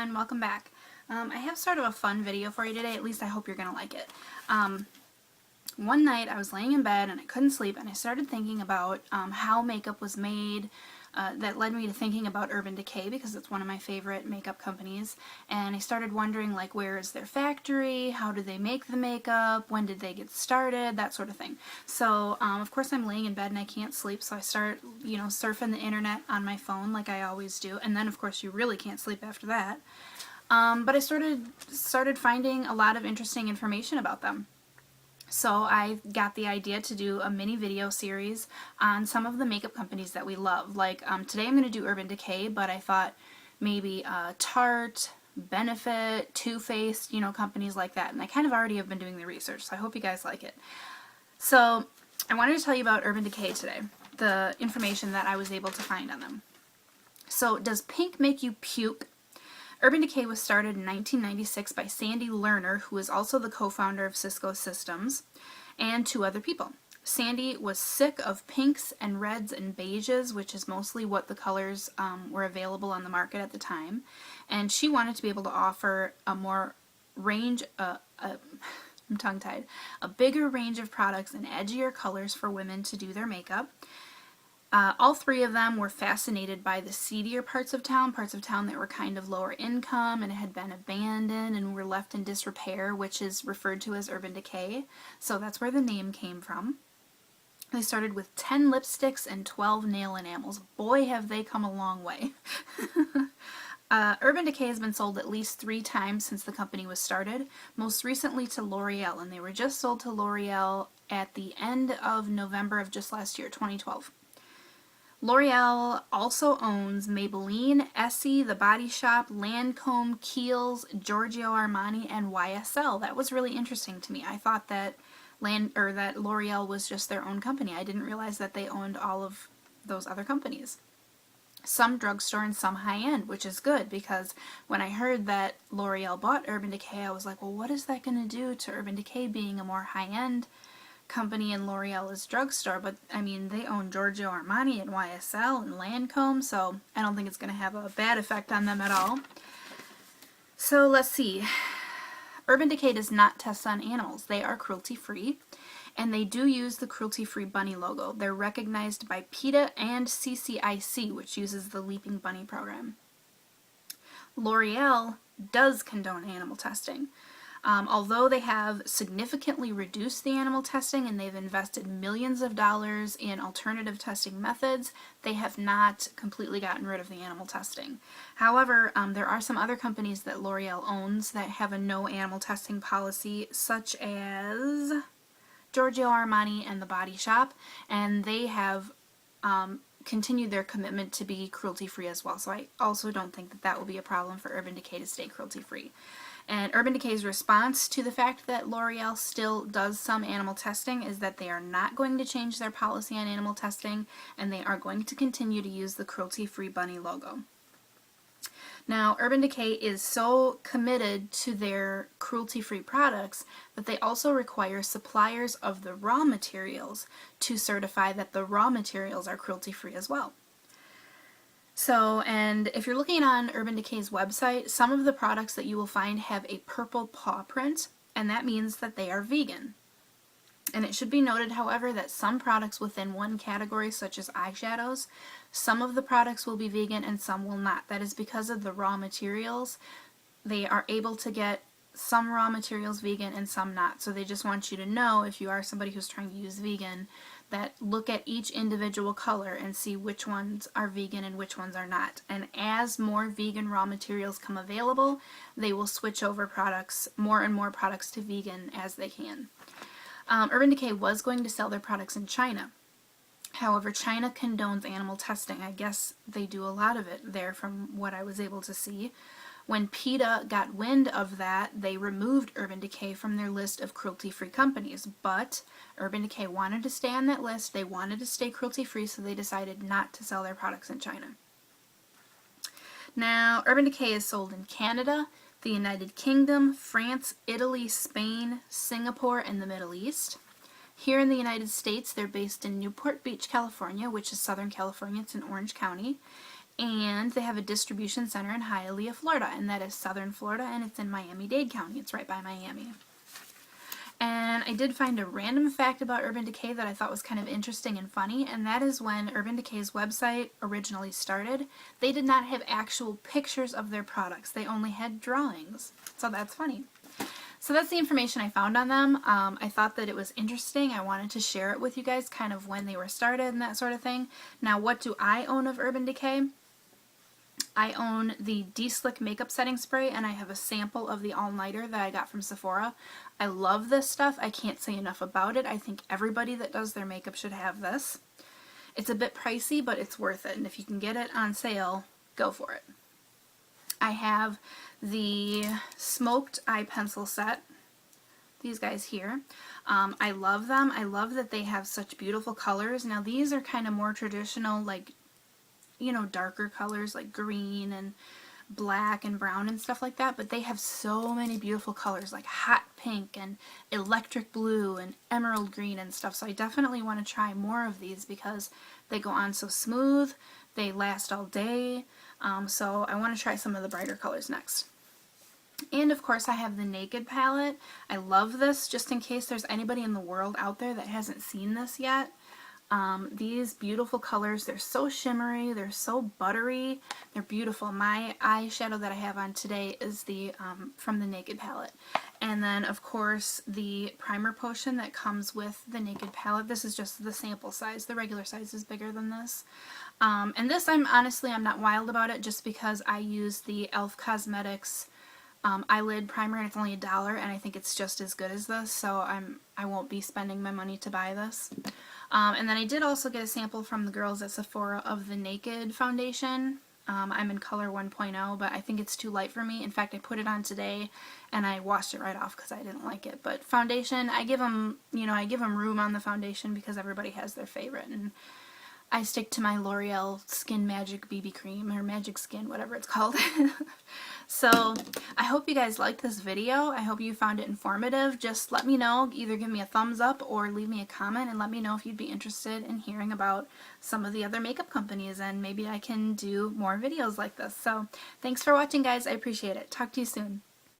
everyone, welcome back. I have sort of a fun video for you today, at least I hope you're going to like it. One night I was laying in bed and I couldn't sleep and I started thinking about how makeup was made. That led me to thinking about Urban Decay because it's one of my favorite makeup companies, and I started wondering, like, where is their factory, how do they make the makeup, when did they get started, that sort of thing. So of course I'm laying in bed and I can't sleep, so I start surfing the internet on my phone like I always do, and then of course you really can't sleep after that. But I started finding a lot of interesting information about them. So I got the idea to do a mini video series on some of the makeup companies that we love. Like today I'm going to do Urban Decay, but I thought maybe Tarte, Benefit, Too Faced, companies like that. And I kind of already have been doing the research, so I hope you guys like it. So I wanted to tell you about Urban Decay today, the information that I was able to find on them. So does pink make you puke? Urban Decay was started in 1996 by Sandy Lerner, who is also the co-founder of Cisco Systems, and two other people. Sandy was sick of pinks and reds and beiges, which is mostly what the colors were available on the market at the time, and she wanted to be able to offer a more range, I'm tongue-tied, a bigger range of products and edgier colors for women to do their makeup. All three of them were fascinated by the seedier parts of town that were kind of lower income and had been abandoned and were left in disrepair, which is referred to as Urban Decay. So that's where the name came from. They started with 10 lipsticks and 12 nail enamels. Boy, have they come a long way. Urban Decay has been sold at least 3 times since the company was started, most recently to L'Oreal, and they were just sold to L'Oreal at the end of November of just last year, 2012. L'Oreal also owns Maybelline, Essie, The Body Shop, Lancome, Kiehl's, Giorgio Armani, and YSL. That was really interesting to me. I thought that that L'Oreal was just their own company. I didn't realize that they owned all of those other companies. Some drugstore and some high-end, which is good, because when I heard that L'Oreal bought Urban Decay, I was like, well, what is that going to do to Urban Decay being a more high-end company and L'Oreal is drugstore? But I mean, they own Giorgio Armani and YSL and Lancome, so I don't think it's going to have a bad effect on them at all. So let's see. Urban Decay does not test on animals. They are cruelty-free, and they do use the cruelty-free bunny logo. They're recognized by PETA and CCIC, which uses the Leaping Bunny program. L'Oreal does condone animal testing. Although they have significantly reduced the animal testing and they've invested millions of dollars in alternative testing methods, they have not completely gotten rid of the animal testing. However, there are some other companies that L'Oreal owns that have a no animal testing policy, such as Giorgio Armani and The Body Shop, and they have continued their commitment to be cruelty-free as well. So I also don't think that that will be a problem for Urban Decay to stay cruelty-free. And Urban Decay's response to the fact that L'Oreal still does some animal testing is that they are not going to change their policy on animal testing, and they are going to continue to use the cruelty-free bunny logo. Now, Urban Decay is so committed to their cruelty-free products that they also require suppliers of the raw materials to certify that the raw materials are cruelty-free as well. So, and if you're looking on Urban Decay's website, some of the products that you will find have a purple paw print, and that means that they are vegan. And it should be noted, however, that some products within one category, such as eyeshadows, some of the products will be vegan and some will not. That is because of the raw materials. They are able to get some raw materials vegan and some not. So they just want you to know, if you are somebody who's trying to use vegan, that look at each individual color and see which ones are vegan and which ones are not. And as more vegan raw materials come available, they will switch over products, more and more products, to vegan as they can. Urban Decay was going to sell their products in China. However, China condones animal testing. I guess they do a lot of it there from what I was able to see. When PETA got wind of that, they removed Urban Decay from their list of cruelty-free companies. But Urban Decay wanted to stay on that list. They wanted to stay cruelty-free, so they decided not to sell their products in China. Now, Urban Decay is sold in Canada, the United Kingdom, France, Italy, Spain, Singapore, and the Middle East. Here in the United States, they're based in Newport Beach, California, which is Southern California. It's in Orange County. and they have a distribution center in Hialeah, Florida, and that is southern Florida, and it's in Miami-Dade County. It's right by Miami. And I did find a random fact about Urban Decay that I thought was kind of interesting and funny, and that is when Urban Decay's website originally started, they did not have actual pictures of their products. They only had drawings. So that's funny. So that's the information I found on them. I thought that it was interesting. I wanted to share it with you guys, kind of when they were started and that sort of thing. Now, what do I own of Urban Decay? I own the De-Slick Makeup Setting Spray, and I have a sample of the All-Nighter that I got from Sephora. I love this stuff. I can't say enough about it. I think everybody that does their makeup should have this. It's a bit pricey, but it's worth it, and if you can get it on sale, go for it. I have the Smoked Eye Pencil set. These guys here. I love them. I love that they have such beautiful colors. Now these are kind of more traditional, like, you know, darker colors like green and black and brown and stuff like that, but they have so many beautiful colors like hot pink and electric blue and emerald green and stuff, so I definitely want to try more of these because they go on so smooth, they last all day, so I want to try some of the brighter colors next. And of course I have the Naked palette. I love this, just in case there's anybody in the world out there that hasn't seen this yet. These beautiful colors, they're so shimmery, they're so buttery, they're beautiful. My eyeshadow that I have on today is the from the Naked palette. And then of course the primer potion that comes with the Naked palette. This is just the sample size. The regular size is bigger than this. And this I'm not wild about it just because I use the e.l.f. Cosmetics eyelid primer and it's only $1 and I think it's just as good as this, so I won't be spending my money to buy this. And then I did also get a sample from the girls at Sephora of the Naked foundation. I'm in color 1.0, but I think it's too light for me. In fact, I put it on today and I washed it right off because I didn't like it. But foundation, I give them, you know, I give them room on the foundation because everybody has their favorite, and I stick to my L'Oreal Skin Magic BB Cream, or Magic Skin, whatever it's called. So, I hope you guys liked this video. I hope you found it informative. Just let me know, either give me a thumbs up or leave me a comment and let me know if you'd be interested in hearing about some of the other makeup companies, and maybe I can do more videos like this. So, thanks for watching, guys. I appreciate it. Talk to you soon.